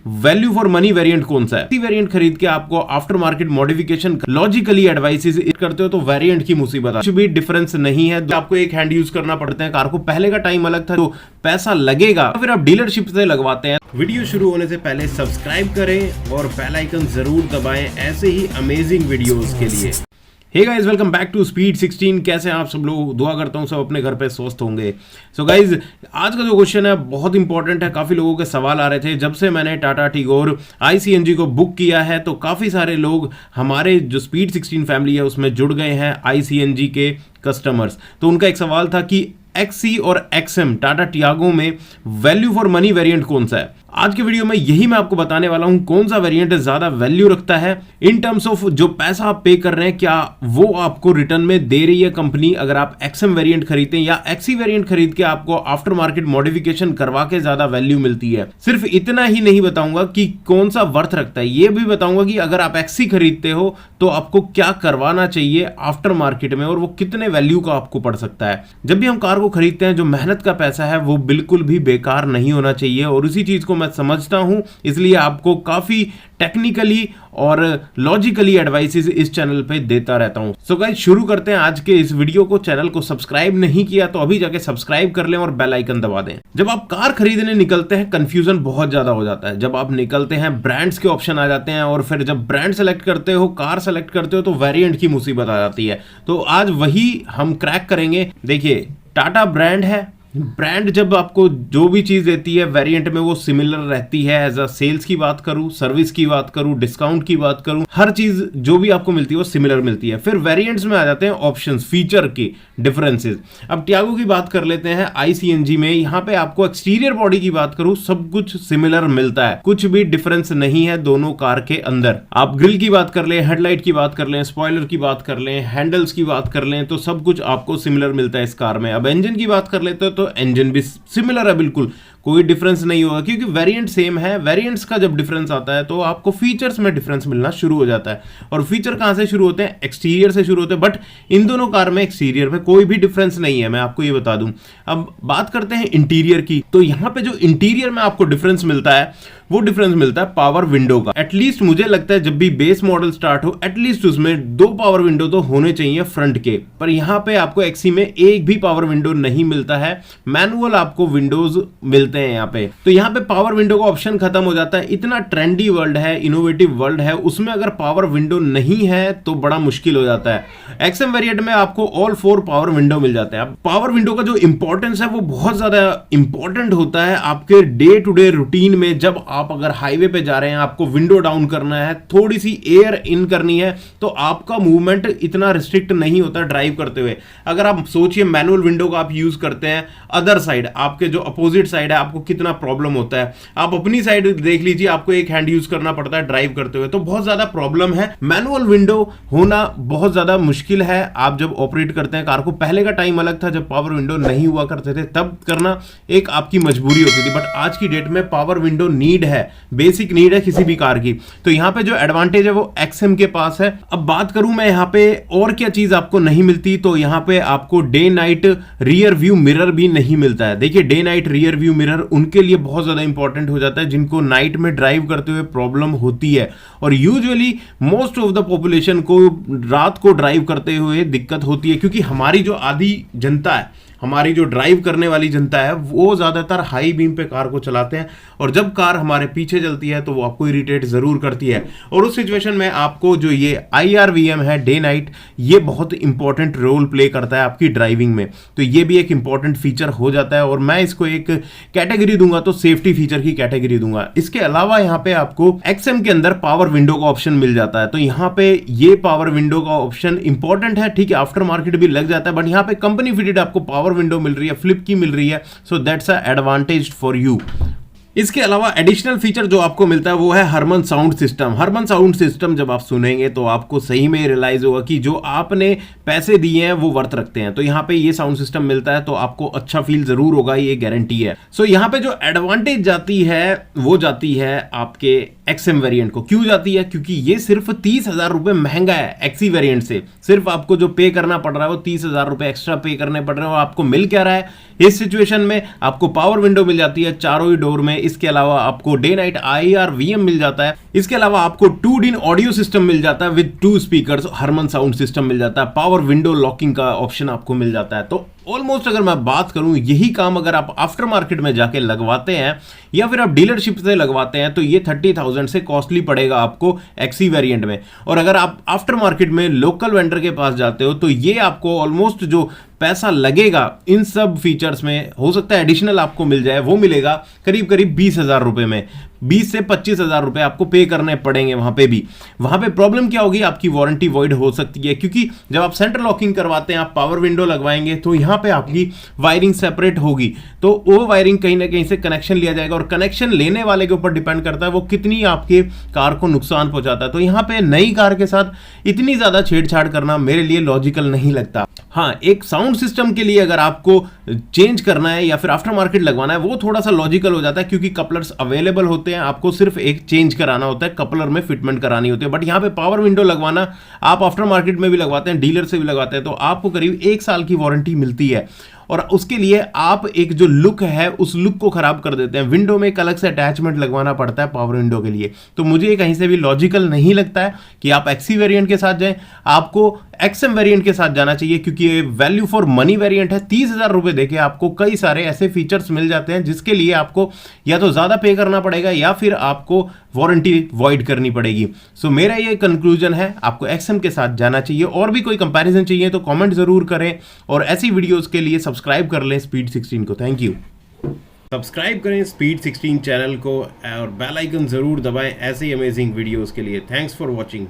Value for money variant कौन सा है। इसी वेरिएंट खरीद के आपको after market modification logically advices करते हो तो वेरिएंट की मुसीबत कुछ भी डिफरेंस नहीं है। आपको एक हैंड यूज करना पड़ता है कार को, पहले का टाइम अलग था, तो पैसा लगेगा, फिर आप डीलरशिप से लगवाते हैं। वीडियो शुरू होने से पहले सब्सक्राइब करें और बेल आइकन जरूर दबाएं ऐसे ही अमेजिंग वीडियोस के लिए। Hey guys, welcome back to speed 16। कैसे हैं आप सब लोग? दुआ करता हूं सब अपने घर पे स्वस्थ होंगे। सो गाइस, आज का जो क्वेश्चन है बहुत इंपॉर्टेंट है। काफ़ी लोगों के सवाल आ रहे थे जब से मैंने टाटा टिगोर ICNG को बुक किया है, तो काफ़ी सारे लोग हमारे जो स्पीड 16 फैमिली है उसमें जुड़ गए हैं ICNG के कस्टमर्स। तो उनका एक सवाल था कि XC और XM टाटा टियागो में वैल्यू फॉर मनी वेरिएंट कौन सा है। आज के वीडियो में यही मैं आपको बताने वाला हूं, कौन सा वेरिएंट ज्यादा वैल्यू रखता है इन टर्म्स ऑफ जो पैसा आप पे कर रहे हैं, क्या वो आपको रिटर्न में दे रही है कंपनी अगर आप XM वेरिएंट खरीदते हैं, या XC वेरिएंट खरीद के आपको आफ्टर मार्केट मॉडिफिकेशन करवा के ज्यादा वैल्यू मिलती है। सिर्फ इतना ही नहीं बताऊंगा कि कौन सा वर्थ रखता है, ये भी बताऊंगा कि अगर आप XC खरीदते हो तो आपको क्या करवाना चाहिए आफ्टर मार्केट में और वो कितने वैल्यू का आपको पड़ सकता है। जब भी हम कार को खरीदते हैं, जो मेहनत का पैसा है वो बिल्कुल भी बेकार नहीं होना चाहिए, और उसी चीज को मैं समझता हूं, इसलिए आपको काफी टेक्निकली और लॉजिकली एडवाइसेस इस चैनल पे देता रहता हूं। सो गाइस, शुरू करते हैं आज के इस वीडियो को। चैनल को सब्सक्राइब नहीं किया तो अभी जाके सब्सक्राइब कर लें और बेल आइकन दबा दें। जब आप कार खरीदने निकलते हैं, कंफ्यूजन बहुत ज्यादा हो जाता है। जब आप निकलते हैं, ब्रांड्स के ऑप्शन आ जाते हैं, और फिर जब ब्रांड सेलेक्ट करते हो, कार सेलेक्ट करते हो, तो वेरिएंट की मुसीबत आ जाती है। तो आज वही हम क्रैक करेंगे। देखिए, टाटा ब्रांड है, ब्रांड जब आपको जो भी चीज देती है वेरिएंट में वो सिमिलर रहती है। एज अ सेल्स की बात करूं, सर्विस की बात करूं, डिस्काउंट की बात करूं, हर चीज जो भी आपको मिलती है वो सिमिलर मिलती है। फिर वेरिएंट्स में आ जाते हैं ऑप्शंस, फीचर के डिफरेंसेस। अब टियागो की बात कर लेते हैं ICNG में। यहाँ पे आपको एक्सटीरियर बॉडी की बात करूं, सब कुछ सिमिलर मिलता है, कुछ भी डिफरेंस नहीं है दोनों कार के अंदर। आप ग्रिल की बात कर लें, हेडलाइट की बात कर लें, स्पॉइलर की बात कर लें, हैंडल्स की बात कर लें, तो सब कुछ आपको सिमिलर मिलता है इस कार में। अब इंजन की बात कर लेते हो तो इंजन भी सिमिलर है, बिल्कुल कोई डिफरेंस नहीं होगा, क्योंकि वेरिएंट सेम है। वेरिएंट्स का जब डिफरेंस आता है तो आपको फीचर्स में डिफरेंस मिलना शुरू हो जाता है। और फीचर कहां से शुरू होते हैं? एक्सटीरियर से शुरू होते हैं। बट इन दोनों कार में एक्सटीरियर में कोई भी डिफरेंस नहीं है, मैं आपको ये बता दूं। अब बात करते हैं इंटीरियर की। तो यहां पे जो इंटीरियर में आपको डिफरेंस मिलता है वो डिफरेंस मिलता है पावर विंडो का। एटलीस्ट मुझे लगता है जब भी बेस मॉडल स्टार्ट हो, एटलीस्ट उसमें 2 पावर विंडो तो होने चाहिए फ्रंट के। पर यहां पे आपको XC में एक भी पावर विंडो नहीं मिलता है, मैनुअल आपको विंडोज मिलते हैं यहाँ पे। तो यहाँ पे पावर विंडो का ऑप्शन खत्म हो जाता है। इतना ट्रेंडी वर्ल्ड है, इनोवेटिव वर्ल्ड है, उसमें अगर पावर विंडो नहीं है तो बड़ा मुश्किल हो जाता है। XM वेरिएंट में आपको ऑल 4 पावर विंडो मिल जाते हैं। अब पावर विंडो का जो इंपॉर्टेंस है वो बहुत ज्यादा इंपॉर्टेंट होता है आपके डे टू डे रूटीन में। जब आप अगर हाईवे पे जा रहे हैं, आपको विंडो डाउन करना है, थोड़ी सी एयर इन करनी है, तो आपका मूवमेंट इतना रिस्ट्रिक्ट नहीं होता ड्राइव करते हुए। अगर आप सोचिए मैनुअल विंडो का आप यूज करते हैं, अदर साइड आपके जो अपोजिट साइड है, आपको कितना प्रॉब्लम होता है। आप अपनी साइड देख लीजिए, आपको एक हैंड यूज करना पड़ता है ड्राइव करते हुए, तो बहुत ज्यादा प्रॉब्लम है। मैनुअल विंडो होना बहुत ज्यादा मुश्किल है आप जब ऑपरेट करते हैं कार को। पहले का टाइम अलग था जब पावर विंडो नहीं हुआ करते थे, तब करना एक आपकी मजबूरी होती थी। बट आज की डेट में पावर विंडो नीड है, बेसिक नीड है किसी भी कार की। तो यहां पे जो एडवांटेज है वो XM के पास है। अब बात करूं मैं यहां पे और क्या चीज आपको नहीं मिलती, तो यहां पे आपको day night rear view mirror भी नहीं मिलता है। देखिए, day night rear view mirror उनके लिए बहुत ज्यादा इंपॉर्टेंट हो जाता है जिनको नाइट में ड्राइव करते हुए प्रॉब्लम होती है। और usually most of the population को रात को ड्राइव करते हुए दिक्कत होती है, क्योंकि हमारी जो आधी जनता है, हमारी जो ड्राइव करने वाली जनता है, वो ज्यादातर हाई बीम पे कार को चलाते हैं, और जब कार हमारे पीछे चलती है तो वो आपको इरिटेट जरूर करती है। और उस सिचुएशन में आपको जो ये IRVM है डे नाइट, ये बहुत इंपॉर्टेंट रोल प्ले करता है आपकी ड्राइविंग में। तो ये भी एक इंपॉर्टेंट फीचर हो जाता है, और मैं इसको एक कैटेगरी दूंगा, तो सेफ्टी फीचर की कैटेगरी दूंगा। इसके अलावा यहाँ पे आपको XM के अंदर पावर विंडो का ऑप्शन मिल जाता है। तो यहाँ पे ये पावर विंडो का ऑप्शन इंपॉर्टेंट है, ठीक है, आफ्टर मार्केट भी लग जाता है, बट यहाँ पे कंपनी फिटेड आपको पावर विंडो मिल रही है, फ्लिप की मिल रही है। So that's a advantage for you. इसके अलावा एडिशनल फीचर जो आपको मिलता है वो है Harman sound system. Harman sound system जब आप सुनेंगे तो आपको सही में रियलाइज होगा कि जो आपने पैसे दिए हैं वो वर्थ रखते हैं। तो यहाँ पे ये साउंड सिस्टम मिलता है तो आपको अच्छा फील जरूर होगा, ये गारंटी है। सो यहाँ पे जो एडवांटेज जाती है वो जाती है आपके XM वेरिएंट को। क्यों जाती है? क्योंकि ये सिर्फ 30,000 रुपए महंगा है XC वेरिएंट से। सिर्फ आपको जो पे करना पड़ रहा है वो 30,000 रुपए एक्स्ट्रा पे करने पड़ रहे हैं। और आपको मिल क्या रहा है इस सिचुएशन में? आपको पावर विंडो मिल जाती है चारों ही डोर में, इसके अलावा आपको डे नाइट IR VM मिल जाता है। इसके अलावा आपको 2 DIN ऑडियो सिस्टम मिल जाता है with 2 speakers, Harman sound system मिल जाता है, पावर विंडो लॉकिंग का ऑप्शन आपको मिल जाता है। तो ऑलमोस्ट अगर मैं बात करूं, यही काम अगर आप आफ्टर मार्केट में जाके लगवाते हैं या फिर आप डीलरशिप से लगवाते हैं तो ये 30,000 से कॉस्टली पड़ेगा आपको XC वेरिएंट में। और अगर आप आफ्टर मार्केट में लोकल वेंडर के पास जाते हो तो ये आपको ऑलमोस्ट जो पैसा लगेगा इन सब फीचर्स में, हो सकता है एडिशनल आपको मिल जाए, वो मिलेगा करीब करीब 20,000 रुपए में। 20 से 25,000 रुपए आपको पे करने पड़ेंगे वहां पे भी। वहां पे प्रॉब्लम क्या होगी, आपकी वारंटी वॉइड हो सकती है, क्योंकि जब आप सेंटर लॉकिंग करवाते हैं, आप पावर विंडो लगवाएंगे तो यहां पे आपकी वायरिंग सेपरेट होगी, तो वो वायरिंग कहीं ना कहीं से कनेक्शन लिया जाएगा और कनेक्शन लेने वाले के ऊपर डिपेंड करता है वो कितनी आपके कार को नुकसान पहुंचाता है। तो यहां पे नई कार के साथ इतनी ज्यादा छेड़छाड़ करना मेरे लिए लॉजिकल नहीं लगता। हाँ, एक साउंड सिस्टम के लिए अगर आपको चेंज करना है या फिर आफ्टर मार्केट लगवाना है, वो थोड़ा सा लॉजिकल हो जाता है, क्योंकि कपलर्स अवेलेबल होते हैं, आपको सिर्फ एक चेंज कराना होता है, कपलर में फिटमेंट करानी होती है। बट यहाँ पे पावर विंडो लगवाना आप आफ्टर मार्केट में भी लगवाते हैं, डीलर से भी लगवाते हैं, तो आपको करीब 1 साल की वारंटी मिलती है। और उसके लिए आप एक जो लुक है उस लुक को खराब कर देते हैं। विंडो में एक अलग से अटैचमेंट लगवाना पड़ता है पावर विंडो के लिए, तो मुझे कहीं से भी लॉजिकल नहीं लगता है कि आप XC वेरिएंट के साथ जाएं। आपको XM वेरिएंट के साथ जाना चाहिए, क्योंकि ये वैल्यू फॉर मनी वेरिएंट है। 30,000 रुपए देके आपको कई सारे ऐसे फीचर्स मिल जाते हैं जिसके लिए आपको या तो ज्यादा पे करना पड़ेगा या फिर आपको वारंटी वॉइड करनी पड़ेगी। सो मेरा ये कंक्लूजन है, आपको XM के साथ जाना चाहिए। और भी कोई कंपैरिजन चाहिए तो कमेंट जरूर करें, और ऐसी वीडियोस के लिए सब्सक्राइब कर लें स्पीड 16 को। Thank you. सब्सक्राइब करें स्पीड 16 चैनल को और बेल आइकन जरूर दबाएं ऐसे ही अमेजिंग वीडियोस के लिए। Thanks for watching.